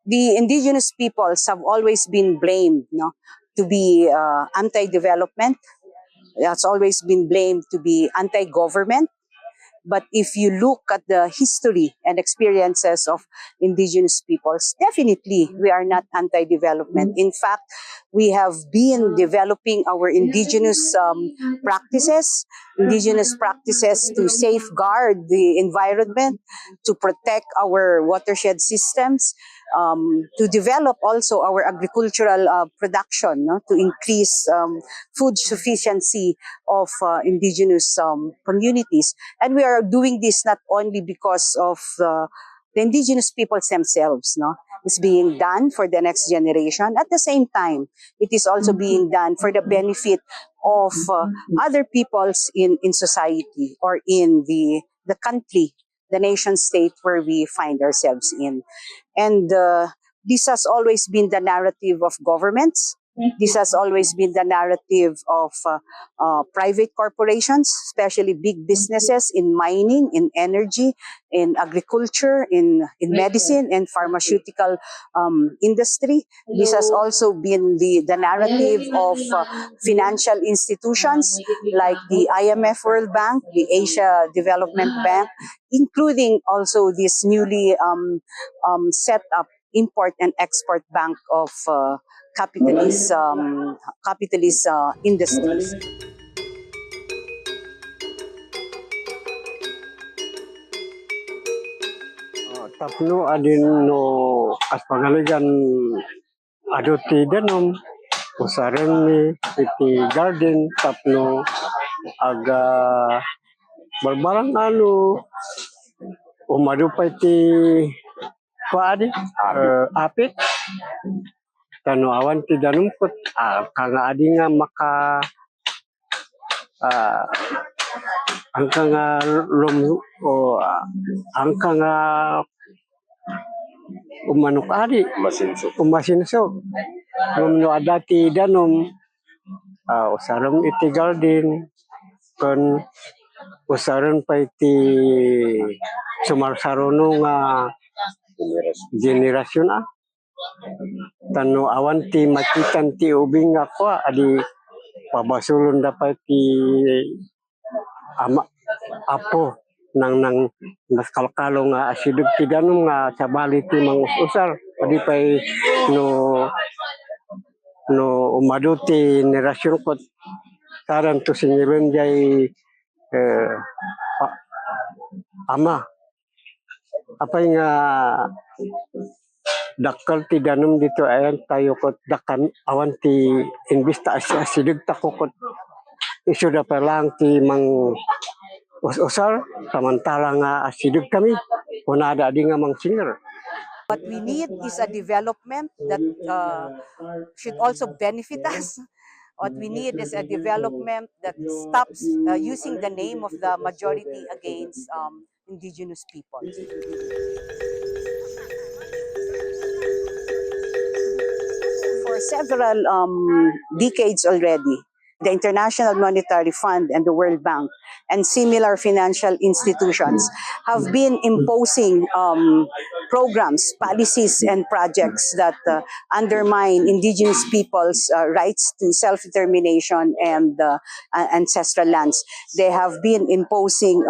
the indigenous peoples have always been blamed, to be anti-development. That's always been blamed to be anti-government. But if you look at the history and experiences of indigenous peoples, definitely we are not anti-development. In fact, we have been developing our indigenous practices to safeguard the environment, to protect our watershed systems, to develop also our agricultural production, to increase food sufficiency of indigenous communities. And we are doing this not only because of the indigenous peoples themselves, It's being done for the next generation. At the same time, it is also being done for the benefit of other peoples in society or in the country, the nation state where we find ourselves in. And this has always been the narrative of governments. This has always been the narrative of private corporations, especially big businesses in mining, in energy, in agriculture, in medicine and pharmaceutical industry. This has also been the narrative of financial institutions like the IMF World Bank, the Asia Development Bank, including also this newly set up Import and Export Bank of capitalist industries. Tapno adin no as pangaligan ado ti danom usaran ni iti garden tapno aga barbarang umado pa iti kuadi apit tano awan ti danom kot kanga adi nga maka angka nga angka nga umanok adi umasinso no adati danom usaram iti garden kon usaran pa iti sumarsaruno nga generasyon tano awan ti makitan ti ubing nga kwa adi pabasulon dapat ti apo nang naskalkalo nga asidog ti danom nga sabali ti mangusar adi pay no umado ti generasyon kot saran to singiron jay ama apay nga dakal ti danom dito ayan tayo kot dakan awan ti imbista asidog takokot isu da pa lang ti mang usar samantala nga asidog kami unada di nga mang singer. What we need is a development that should also benefit us. What we need is a development that stops using the name of the majority against indigenous peoples. For several decades already, the International Monetary Fund and the World Bank and similar financial institutions have been imposing programs, policies, and projects that undermine indigenous people's rights to self-determination and ancestral lands. They have been imposing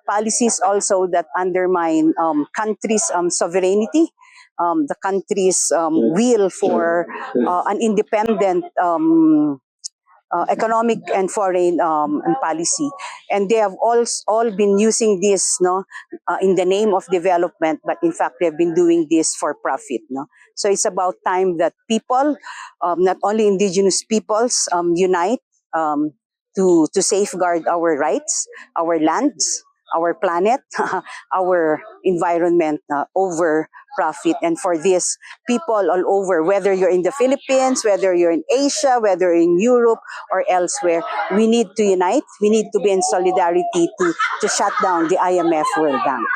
policies also that undermine countries' sovereignty, the country's will for an independent economic and foreign and policy. And they have all been using this in the name of development, but in fact they've been doing this for profit. So it's about time that people, not only indigenous peoples, unite to safeguard our rights, our lands, our planet, our environment over profit. And for this, people all over, whether you're in the Philippines, whether you're in Asia, whether in Europe or elsewhere, we need to unite. We need to be in solidarity to shut down the IMF World Bank.